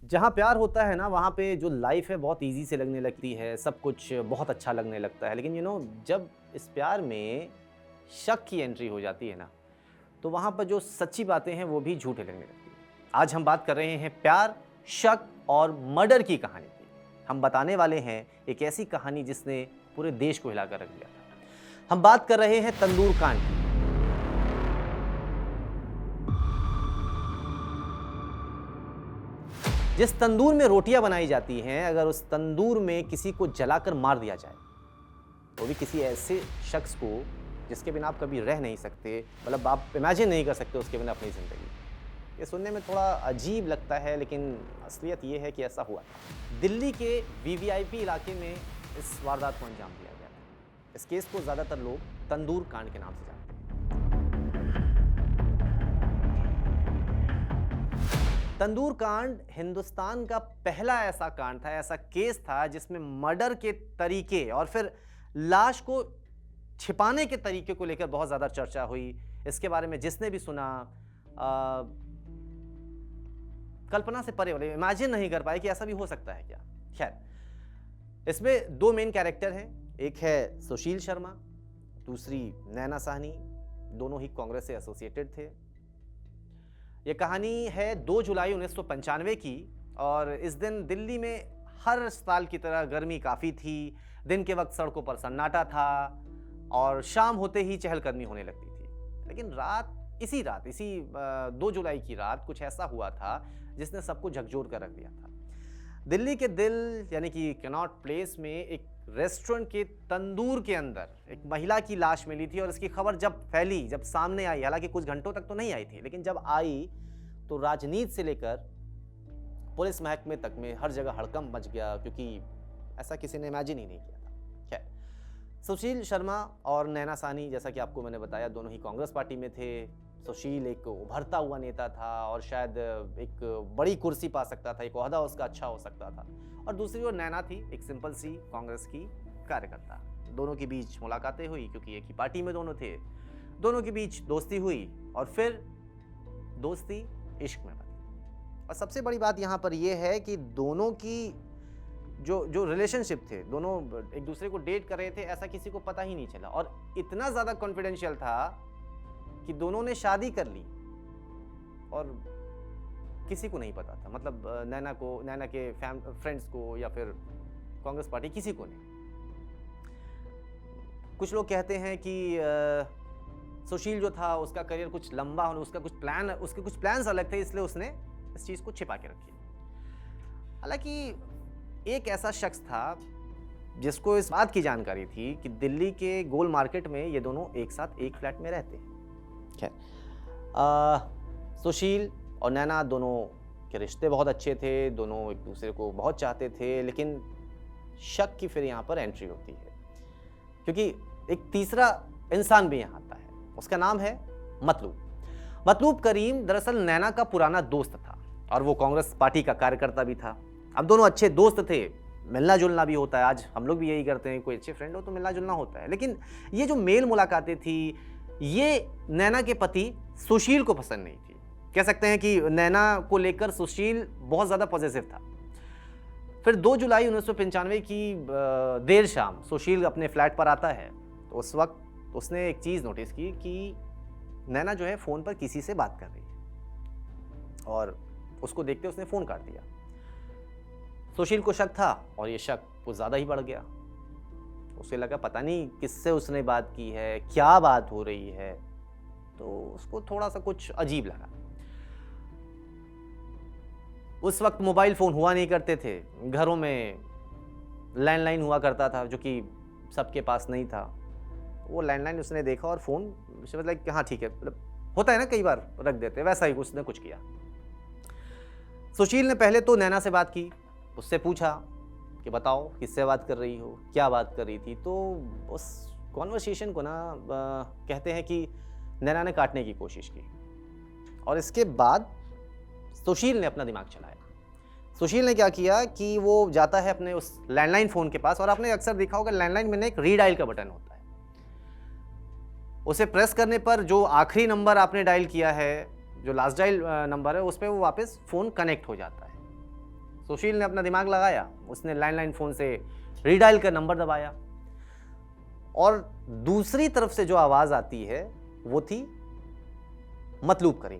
जहाँ प्यार होता है ना वहाँ पे जो लाइफ है बहुत इजी से लगने लगती है, सब कुछ बहुत अच्छा लगने लगता है। लेकिन जब इस प्यार में शक की एंट्री हो जाती है ना, तो वहाँ पर जो सच्ची बातें हैं वो भी झूठे लगने लगती हैं। आज हम बात कर रहे हैं प्यार, शक और मर्डर की कहानी की। हम बताने वाले हैं एक ऐसी कहानी जिसने पूरे देश को हिलाकर रख दिया था। हम बात कर रहे हैं तंदूर कांड की। जिस तंदूर में रोटियां बनाई जाती हैं, अगर उस तंदूर में किसी को जलाकर मार दिया जाए, वो भी किसी ऐसे शख्स को जिसके बिना आप कभी रह नहीं सकते, मतलब आप इमेजिन नहीं कर सकते उसके बिना अपनी ज़िंदगी। ये सुनने में थोड़ा अजीब लगता है, लेकिन असलियत ये है कि ऐसा हुआ था। दिल्ली के वीवीआईपी इलाके में इस वारदात को अंजाम दिया गया था। इस केस को ज़्यादातर लोग तंदूर कांड के नाम से जानते हैं। तंदूर कांड हिंदुस्तान का पहला ऐसा कांड था, ऐसा केस था जिसमें मर्डर के तरीके और फिर लाश को छिपाने के तरीके को लेकर बहुत ज्यादा चर्चा हुई। इसके बारे में जिसने भी सुना कल्पना से परे वाले, इमेजिन नहीं कर पाए कि ऐसा भी हो सकता है क्या। खैर, इसमें दो मेन कैरेक्टर हैं, एक है सुशील शर्मा, दूसरी नैना साहनी। दोनों ही कांग्रेस से एसोसिएटेड थे। यह कहानी है 2 जुलाई 1995 की, और इस दिन दिल्ली में हर साल की तरह गर्मी काफ़ी थी। दिन के वक्त सड़कों पर सन्नाटा था और शाम होते ही चहलकदमी होने लगती थी। लेकिन इसी 2 जुलाई की रात कुछ ऐसा हुआ था जिसने सबको झकझोर कर रख दिया था। दिल्ली के दिल यानी कि कैनॉट प्लेस में एक रेस्टोरेंट के तंदूर के अंदर एक महिला की लाश मिली थी, और इसकी खबर जब फैली, जब सामने आई, हालांकि कुछ घंटों तक तो नहीं आई थी, लेकिन जब आई तो राजनीति से लेकर पुलिस महकमे तक में हर जगह हड़कंप मच गया, क्योंकि ऐसा किसी ने इमेजिन ही नहीं किया था। खैर, सुशील शर्मा और नैना साहनी, जैसा कि आपको मैंने बताया, दोनों ही कांग्रेस पार्टी में थे। सुशील एक उभरता हुआ नेता था और शायद एक बड़ी कुर्सी पा सकता था, एक ओहदा उसका अच्छा हो सकता था। और दूसरी ओर नैना थी, एक सिंपल सी कांग्रेस की कार्यकर्ता। दोनों के बीच मुलाकातें हुई, क्योंकि एक ही पार्टी में दोनों थे। दोनों के बीच दोस्ती हुई और फिर दोस्ती इश्क में बदली। और सबसे बड़ी बात यहाँ पर यह है कि दोनों की जो रिलेशनशिप थे, दोनों एक दूसरे को डेट कर रहे थे, ऐसा किसी को पता ही नहीं चला। और इतना ज़्यादा कॉन्फिडेंशियल था कि दोनों ने शादी कर ली और किसी को नहीं पता था। मतलब नैना के फ्रेंड्स को या फिर कांग्रेस पार्टी, किसी को नहीं। कुछ लोग कहते हैं कि सुशील जो था उसका करियर कुछ लंबा होने, उसके कुछ प्लान्स अलग थे, इसलिए उसने इस चीज़ को छिपा के रखी। हालांकि एक ऐसा शख्स था जिसको इस बात की जानकारी थी कि दिल्ली के गोल मार्केट में ये दोनों एक साथ एक फ्लैट में रहते हैं। खैर, सुशील और नैना दोनों के रिश्ते बहुत अच्छे थे, दोनों एक दूसरे को बहुत चाहते थे। लेकिन शक की फिर यहाँ पर एंट्री होती है, क्योंकि एक तीसरा इंसान भी यहाँ आता है। उसका नाम है मतलूब करीम। दरअसल नैना का पुराना दोस्त था और वो कांग्रेस पार्टी का कार्यकर्ता भी था। अब दोनों अच्छे दोस्त थे, मिलना जुलना भी होता है। आज हम लोग भी यही करते हैं, कोई अच्छे फ्रेंड हो तो मिलना जुलना होता है। लेकिन ये जो मेल मुलाकातें थी, ये नैना के पति सुशील को पसंद नहीं थी। कह सकते हैं कि नैना को लेकर सुशील बहुत ज़्यादा पॉजिटिव था। फिर 2 जुलाई 1995 की देर शाम सुशील अपने फ्लैट पर आता है, तो उस वक्त उसने एक चीज़ नोटिस की कि नैना जो है फ़ोन पर किसी से बात कर रही है, और उसको देखते उसने फ़ोन काट दिया। सुशील को शक था और ये शक कुछ ज़्यादा ही बढ़ गया। उसे लगा पता नहीं किससे उसने बात की है, क्या बात हो रही है, तो उसको थोड़ा सा कुछ अजीब लगा। उस वक्त मोबाइल फ़ोन हुआ नहीं करते थे, घरों में लैंडलाइन हुआ करता था, जो कि सबके पास नहीं था। वो लैंडलाइन उसने देखा और फ़ोन मतलब कि हाँ ठीक है, मतलब होता है ना, कई बार रख देते, वैसा ही उसने कुछ किया। सुशील ने पहले तो नैना से बात की, उससे पूछा कि बताओ किससे बात कर रही हो, क्या बात कर रही थी। तो उस कॉन्वर्सेशन को कहते हैं कि नैना ने काटने की कोशिश की, और इसके बाद सुशील ने अपना दिमाग चलाया। सुशील ने क्या किया कि वो जाता है अपने उस लैंडलाइन फ़ोन के पास, और आपने अक्सर देखा होगा लैंडलाइन में एक रीडायल का बटन होता है। उसे प्रेस करने पर जो आखिरी नंबर आपने डायल किया है, जो लास्ट डायल नंबर है, उस पर वो वापस फ़ोन कनेक्ट हो जाता है। सुशील ने अपना दिमाग लगाया, उसने लैंडलाइन फ़ोन से रीडायल का नंबर दबाया और दूसरी तरफ से जो आवाज़ आती है वो थी मतलूब करीम।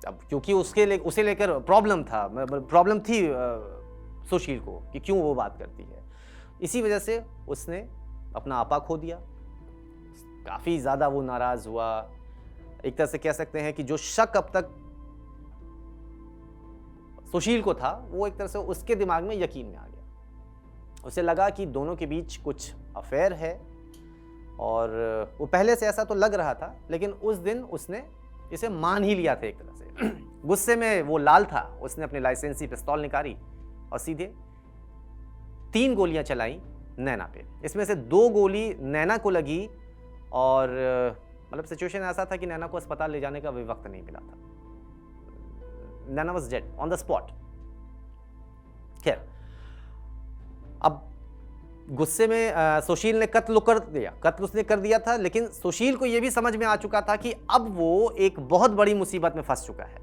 अब क्योंकि उसे लेकर प्रॉब्लम थी सुशील को कि क्यों वो बात करती है, इसी वजह से उसने अपना आपा खो दिया। काफ़ी ज़्यादा वो नाराज़ हुआ। एक तरह से कह सकते हैं कि जो शक अब तक सुशील को था वो एक तरह से उसके दिमाग में यकीन में आ गया। उसे लगा कि दोनों के बीच कुछ अफेयर है और वो पहले से ऐसा तो लग रहा था, लेकिन उस दिन उसने इसे मान ही लिया था एक तरह से। गुस्से में वो लाल था, उसने अपनी लाइसेंसी पिस्तौल निकाली और सीधे 3 गोलियां चलाई नैना पे। इसमें से 2 गोली नैना को लगी और मतलब सिचुएशन ऐसा था कि नैना को अस्पताल ले जाने का भी वक्त नहीं मिला था। Naina was dead on the spot. खैर, अब गुस्से में सुशील ने कत्ल उसने कर दिया था, लेकिन सुशील को यह भी समझ में आ चुका था कि अब वो एक बहुत बड़ी मुसीबत में फंस चुका है।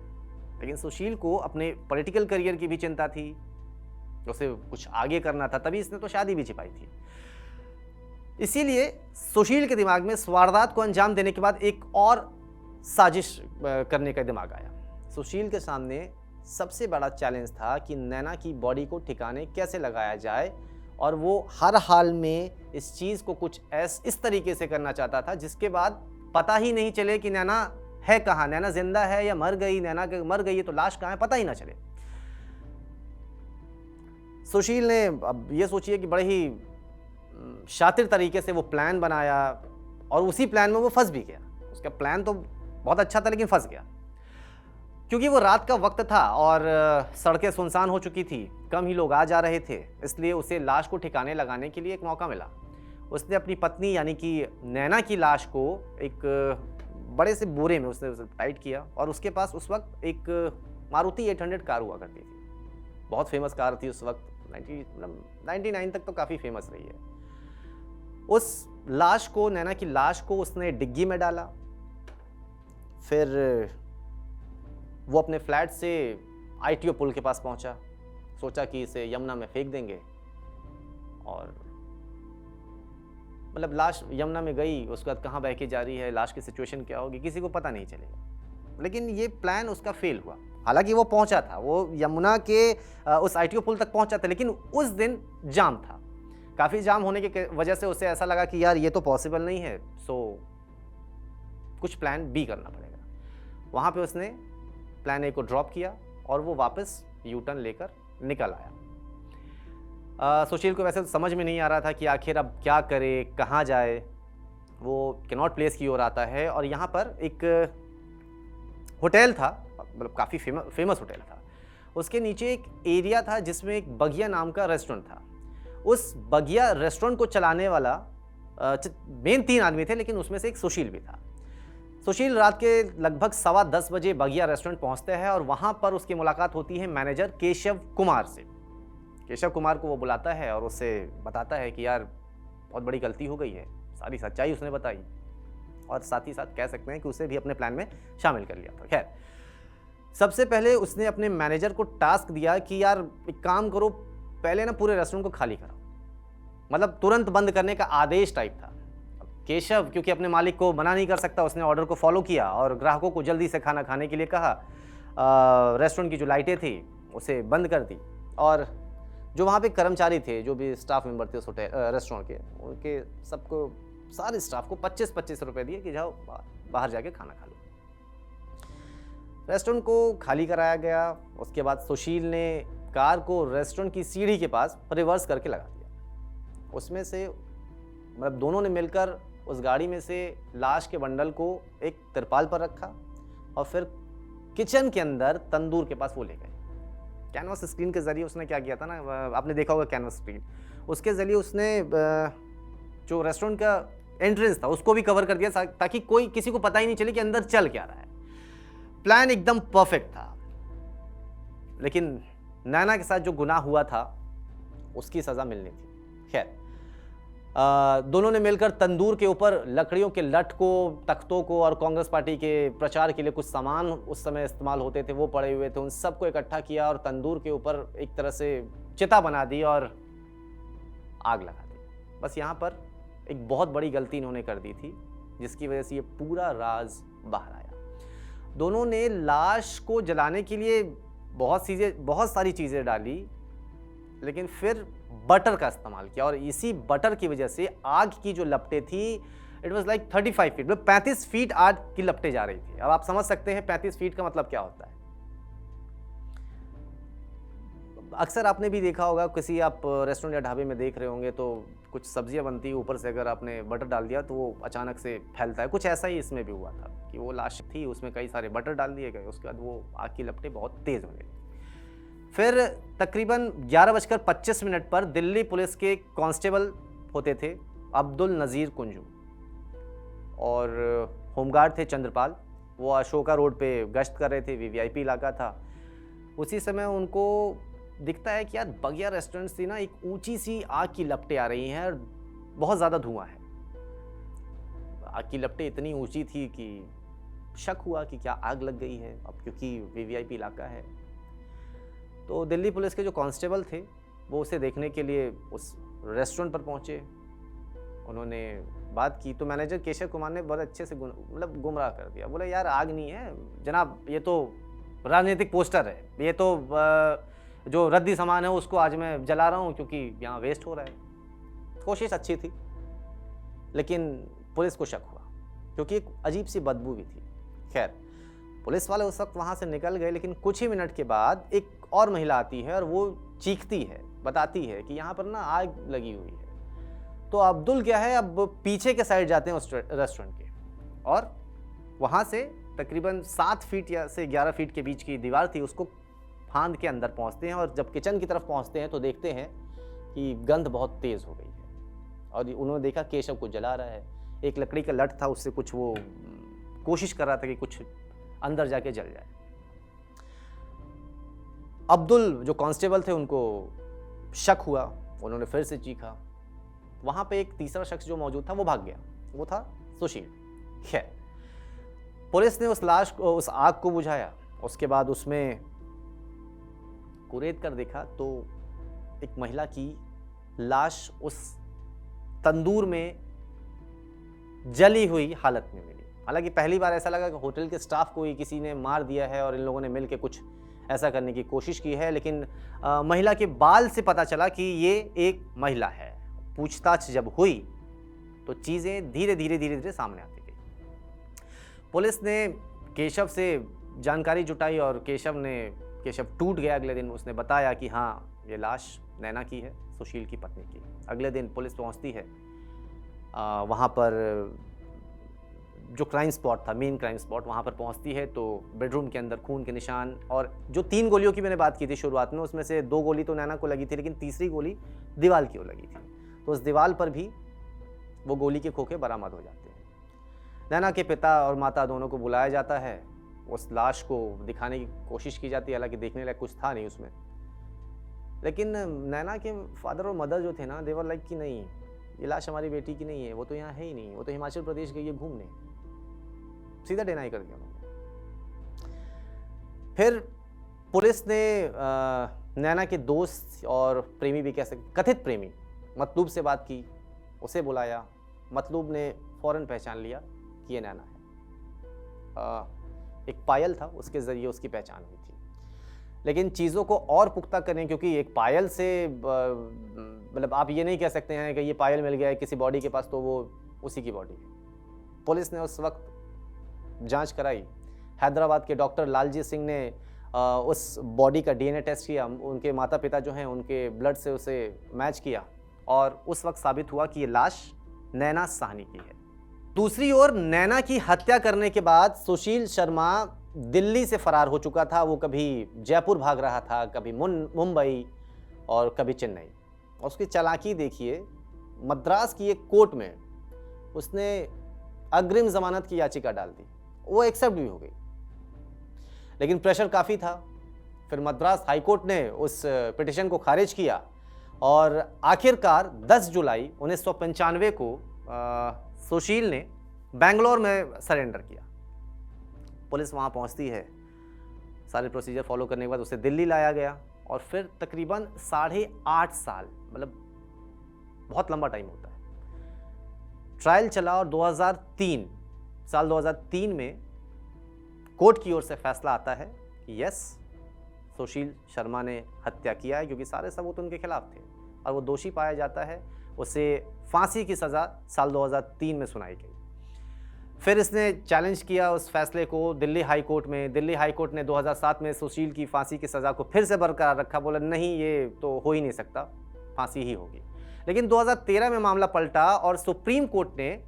लेकिन सुशील को अपने पॉलिटिकल करियर की भी चिंता थी, उसे कुछ आगे करना था, तभी इसने तो शादी भी छिपाई थी। इसीलिए सुशील के दिमाग में इस वारदात को अंजाम देने के बाद एक और साजिश करने का दिमाग आया। सुशील के सामने सबसे बड़ा चैलेंज था कि नैना की बॉडी को ठिकाने कैसे लगाया जाए, और वो हर हाल में इस चीज़ को कुछ इस तरीके से करना चाहता था जिसके बाद पता ही नहीं चले कि नैना है कहाँ, नैना जिंदा है या मर गई, नैना मर गई है तो लाश कहाँ है, पता ही ना चले। सुशील ने अब ये सोचिए कि बड़े ही शातिर तरीके से वो प्लान बनाया और उसी प्लान में वो फंस भी गया। उसका प्लान तो बहुत अच्छा था लेकिन फंस गया, क्योंकि वो रात का वक्त था और सड़कें सुनसान हो चुकी थी, कम ही लोग आ जा रहे थे। इसलिए उसे लाश को ठिकाने लगाने के लिए एक मौका मिला। उसने अपनी पत्नी यानी कि नैना की लाश को एक बड़े से बोरे में उसने उसे टाइट किया, और उसके पास उस वक्त एक मारुति 800 कार हुआ करती थी। बहुत फेमस कार थी उस वक्त, 99 तक तो काफ़ी फेमस रही है। उस लाश को, नैना की लाश को उसने डिग्गी में डाला। फिर वो अपने फ्लैट से ITO पुल के पास पहुंचा, सोचा कि इसे यमुना में फेंक देंगे, और मतलब लाश यमुना में गई, उसके बाद कहाँ बह के जा रही है, लाश की सिचुएशन क्या होगी, किसी को पता नहीं चलेगा। लेकिन ये प्लान उसका फेल हुआ। हालांकि वो पहुंचा था, वो यमुना के उस ITO पुल तक पहुंचा था, लेकिन उस दिन जाम था। काफ़ी जाम होने की वजह से उसे ऐसा लगा कि यार ये तो पॉसिबल नहीं है, सो कुछ प्लान बी करना पड़ेगा। वहाँ पे उसने प्लान ए को ड्रॉप किया और वो वापस U-टर्न लेकर निकल आया। सुशील को वैसे तो समझ में नहीं आ रहा था कि आखिर अब क्या करे, कहाँ जाए। वो कैनॉट प्लेस की ओर आता है और यहाँ पर एक होटल था, मतलब काफ़ी फेमस होटल था। उसके नीचे एक एरिया था जिसमें एक बगिया नाम का रेस्टोरेंट था। उस बगिया रेस्टोरेंट को चलाने वाला मेन 3 आदमी थे, लेकिन उसमें से एक सुशील भी था। सुशील रात के लगभग 10:15 बजे बगिया रेस्टोरेंट पहुंचते हैं और वहां पर उसकी मुलाकात होती है मैनेजर केशव कुमार से। केशव कुमार को वो बुलाता है और उससे बताता है कि यार बहुत बड़ी गलती हो गई है। सारी सच्चाई उसने बताई और साथ ही साथ कह सकते हैं कि उसे भी अपने प्लान में शामिल कर लिया था। खैर, सबसे पहले उसने अपने मैनेजर को टास्क दिया कि यार एक काम करो, पहले ना पूरे रेस्टोरेंट को खाली कराओ, मतलब तुरंत बंद करने का आदेश टाइप था। केशव क्योंकि अपने मालिक को मना नहीं कर सकता, उसने ऑर्डर को फॉलो किया और ग्राहकों को जल्दी से खाना खाने के लिए कहा। रेस्टोरेंट की जो लाइटें थी उसे बंद कर दी, और जो वहाँ पे कर्मचारी थे, जो भी स्टाफ मेंबर थे उस रेस्टोरेंट के, उनके सबको, सारे स्टाफ को 25-25 रुपये दिए कि जाओ बाहर जाके खाना खा लो। रेस्टोरेंट को खाली कराया गया। उसके बाद सुशील ने कार को रेस्टोरेंट की सीढ़ी के पास रिवर्स करके लगा दिया। उसमें से मतलब दोनों ने मिलकर उस गाड़ी में से लाश के बंडल को एक तिरपाल पर रखा और फिर किचन के अंदर तंदूर के पास वो ले गए। कैनवास स्क्रीन के ज़रिए उसने क्या किया था ना, आपने देखा होगा कैनवास स्क्रीन, उसके ज़रिए उसने जो रेस्टोरेंट का एंट्रेंस था उसको भी कवर कर दिया ताकि कोई किसी को पता ही नहीं चले कि अंदर चल क्या रहा है। प्लान एकदम परफेक्ट था, लेकिन नैना के साथ जो गुनाह हुआ था उसकी सज़ा मिलनी थी। खैर, दोनों ने मिलकर तंदूर के ऊपर लकड़ियों के लठ को, तख्तों को और कांग्रेस पार्टी के प्रचार के लिए कुछ सामान उस समय इस्तेमाल होते थे वो पड़े हुए थे, उन सबको इकट्ठा किया और तंदूर के ऊपर एक तरह से चिता बना दी और आग लगा दी। बस यहाँ पर एक बहुत बड़ी गलती इन्होंने कर दी थी जिसकी वजह से ये पूरा राज बाहर आया। दोनों ने लाश को जलाने के लिए बहुत सारी चीज़ें डाली, लेकिन फिर बटर का इस्तेमाल किया और इसी बटर की वजह से आग की जो लपटें थी, इट वाज लाइक 35 फीट, मतलब 35 फीट आग की लपटें जा रही थी। अब आप समझ सकते हैं 35 फीट का मतलब क्या होता है। अक्सर आपने भी देखा होगा, किसी आप रेस्टोरेंट या ढाबे में देख रहे होंगे तो कुछ सब्जियां बनती है, ऊपर से अगर आपने बटर डाल दिया तो वो अचानक से फैलता है। कुछ ऐसा ही इसमें भी हुआ था कि वो लाश थी, उसमें कई सारे बटर डाल दिए गए, उसके बाद वो आग की लपटें बहुत तेज़ होने लगी। फिर तकरीबन 11:25 पर दिल्ली पुलिस के कांस्टेबल होते थे अब्दुल नज़ीर कुंजू और होमगार्ड थे चंद्रपाल। वो अशोका रोड पे गश्त कर रहे थे, वीवीआईपी इलाका था। उसी समय उनको दिखता है कि यार बगिया रेस्टोरेंट से ना एक ऊंची सी आग की लपटें आ रही हैं और बहुत ज़्यादा धुआं है। आग की लपटें इतनी ऊंची थी कि शक हुआ कि क्या आग लग गई है, अब क्योंकि वीवीआईपी इलाका है। तो दिल्ली पुलिस के जो कांस्टेबल थे वो उसे देखने के लिए उस रेस्टोरेंट पर पहुंचे। उन्होंने बात की तो मैनेजर केशव कुमार ने बहुत अच्छे से मतलब गुमराह कर दिया। बोला यार आग नहीं है जनाब, ये तो राजनीतिक पोस्टर है, ये तो जो रद्दी सामान है उसको आज मैं जला रहा हूँ क्योंकि यहाँ वेस्ट हो रहा है। कोशिश अच्छी थी लेकिन पुलिस को शक हुआ क्योंकि एक अजीब सी बदबू भी थी। खैर पुलिस वाले उस वक्त वहाँ से निकल गए, लेकिन कुछ ही मिनट के बाद एक और महिला आती है और वो चीखती है, बताती है कि यहाँ पर ना आग लगी हुई है। तो अब्दुल क्या है, अब पीछे के साइड जाते हैं उस रेस्टोरेंट के और वहाँ से तकरीबन 7 फीट या से 11 फीट के बीच की दीवार थी, उसको फांद के अंदर पहुँचते हैं और जब किचन की तरफ पहुँचते हैं तो देखते हैं कि गंध बहुत तेज़ हो गई है और उन्होंने देखा केशव को जला रहा है। एक लकड़ी का लठ था, उससे कुछ वो कोशिश कर रहा था कि कुछ अंदर जाके जल जाए। अब्दुल जो कांस्टेबल थे उनको शक हुआ, उन्होंने फिर से चीखा। वहां पे एक तीसरा शख्स जो मौजूद था वो भाग गया, वो था सुशील। खैर पुलिस ने उस आग को बुझाया, उसके बाद उसमें कुरेद कर देखा तो एक महिला की लाश उस तंदूर में जली हुई हालत में मिली। हालांकि पहली बार ऐसा लगा कि होटल के स्टाफ को ही किसी ने मार दिया है और इन लोगों ने मिलकर कुछ ऐसा करने की कोशिश की है, लेकिन महिला के बाल से पता चला कि ये एक महिला है। पूछताछ जब हुई तो चीज़ें धीरे धीरे सामने आती गई। पुलिस ने केशव से जानकारी जुटाई और केशव टूट गया। अगले दिन उसने बताया कि हाँ ये लाश नैना की है, सुशील की पत्नी की। अगले दिन पुलिस पहुंचती है वहाँ पर जो क्राइम स्पॉट था, मेन क्राइम स्पॉट, वहाँ पर पहुँचती है तो बेडरूम के अंदर खून के निशान और जो 3 गोलियों की मैंने बात की थी शुरुआत में, उसमें से 2 गोली तो नैना को लगी थी, लेकिन तीसरी गोली दीवार की ओर लगी थी। तो उस दीवार पर भी वो गोली के खोखे बरामद हो जाते हैं। नैना के पिता और माता दोनों को बुलाया जाता है, उस लाश को दिखाने की कोशिश की जाती है, हालांकि देखने लायक कुछ था नहीं उसमें। लेकिन नैना के फादर और मदर जो थे ना, देवर लाइक कि नहीं, ये लाश हमारी बेटी की नहीं है, वो तो यहाँ है ही नहीं, वो तो हिमाचल प्रदेश गई है घूमने। सीधा डिनाई कर दिया उन्होंने। फिर पुलिस ने नैना के दोस्त और प्रेमी भी कह सकते, कथित प्रेमी मतलूब से बात की, उसे बुलाया। मतलूब ने फौरन पहचान लिया कि ये नैना है। एक पायल था, उसके ज़रिए उसकी पहचान हुई थी। लेकिन चीज़ों को और पुख्ता करें, क्योंकि एक पायल से मतलब आप ये नहीं कह सकते हैं कि ये पायल मिल गया है किसी बॉडी के पास तो वो उसी की बॉडी है। पुलिस ने उस वक्त जांच कराई। हैदराबाद के डॉक्टर लालजीत सिंह ने उस बॉडी का डीएनए टेस्ट किया, उनके माता पिता जो हैं उनके ब्लड से उसे मैच किया और उस वक्त साबित हुआ कि ये लाश नैना साहनी की है। दूसरी ओर नैना की हत्या करने के बाद सुशील शर्मा दिल्ली से फरार हो चुका था। वो कभी जयपुर भाग रहा था, कभी मुंबई और कभी चेन्नई। और उसकी चालाकी देखिए, मद्रास की एक कोर्ट में उसने अग्रिम जमानत की याचिका डाल दी, वो एक्सेप्ट भी हो गई, लेकिन प्रेशर काफ़ी था। फिर मद्रास हाईकोर्ट ने उस पिटिशन को खारिज किया और आखिरकार 10 जुलाई 1995 को सुशील ने बेंगलोर में सरेंडर किया। पुलिस वहाँ पहुँचती है, सारे प्रोसीजर फॉलो करने के बाद उसे दिल्ली लाया गया और फिर तकरीबन 8.5 साल, मतलब बहुत लंबा टाइम होता है, ट्रायल चला और साल 2003 में कोर्ट की ओर से फैसला आता है कि यस, सुशील शर्मा ने हत्या किया है, क्योंकि सारे सबूत उनके खिलाफ थे और वो दोषी पाया जाता है। उसे फांसी की सज़ा साल 2003 में सुनाई गई। फिर इसने चैलेंज किया उस फैसले को दिल्ली हाई कोर्ट में। दिल्ली हाई कोर्ट ने 2007 में सुशील की फांसी की सज़ा को फिर से बरकरार रखा, बोला नहीं, ये तो हो ही नहीं सकता, फांसी ही होगी। लेकिन 2013 में मामला पलटा और सुप्रीम कोर्ट ने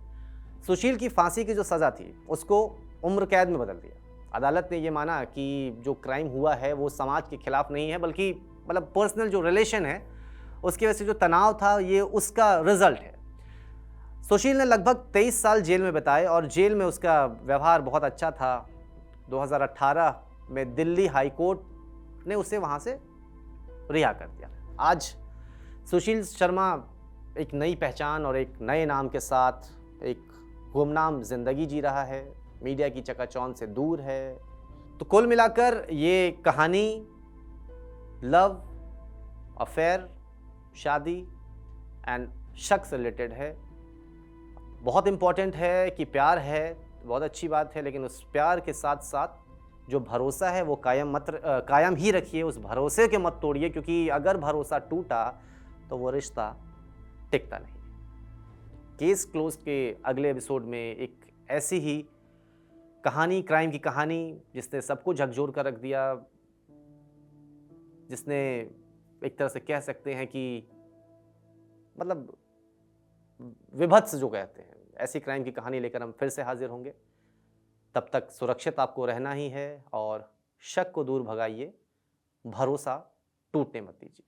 सुशील की फांसी की जो सज़ा थी उसको उम्र कैद में बदल दिया। अदालत ने ये माना कि जो क्राइम हुआ है वो समाज के खिलाफ नहीं है, बल्कि मतलब पर्सनल जो रिलेशन है उसकी वजह से जो तनाव था ये उसका रिजल्ट है। सुशील ने लगभग 23 साल जेल में बिताए और जेल में उसका व्यवहार बहुत अच्छा था। 2018 में दिल्ली हाई कोर्ट ने उसे वहाँ से रिहा कर दिया। आज सुशील शर्मा एक नई पहचान और एक नए नाम के साथ एक गुमनाम जिंदगी जी रहा है, मीडिया की चकाचौंध से दूर है। तो कुल मिलाकर ये कहानी लव, अफेयर, शादी एंड शक से रिलेटेड है। बहुत इंपॉर्टेंट है कि प्यार है, बहुत अच्छी बात है, लेकिन उस प्यार के साथ साथ जो भरोसा है वो कायम ही रखिए, उस भरोसे के मत तोड़िए, क्योंकि अगर भरोसा टूटा तो वो रिश्ता टिकता नहीं। केस क्लोज के अगले एपिसोड में एक ऐसी ही कहानी, क्राइम की कहानी जिसने सबको झकझोर कर रख दिया, जिसने एक तरह से कह सकते हैं कि मतलब विभत्स जो कहते हैं, ऐसी क्राइम की कहानी लेकर हम फिर से हाजिर होंगे। तब तक सुरक्षित आपको रहना ही है और शक को दूर भगाइए, भरोसा टूटने मत दीजिए।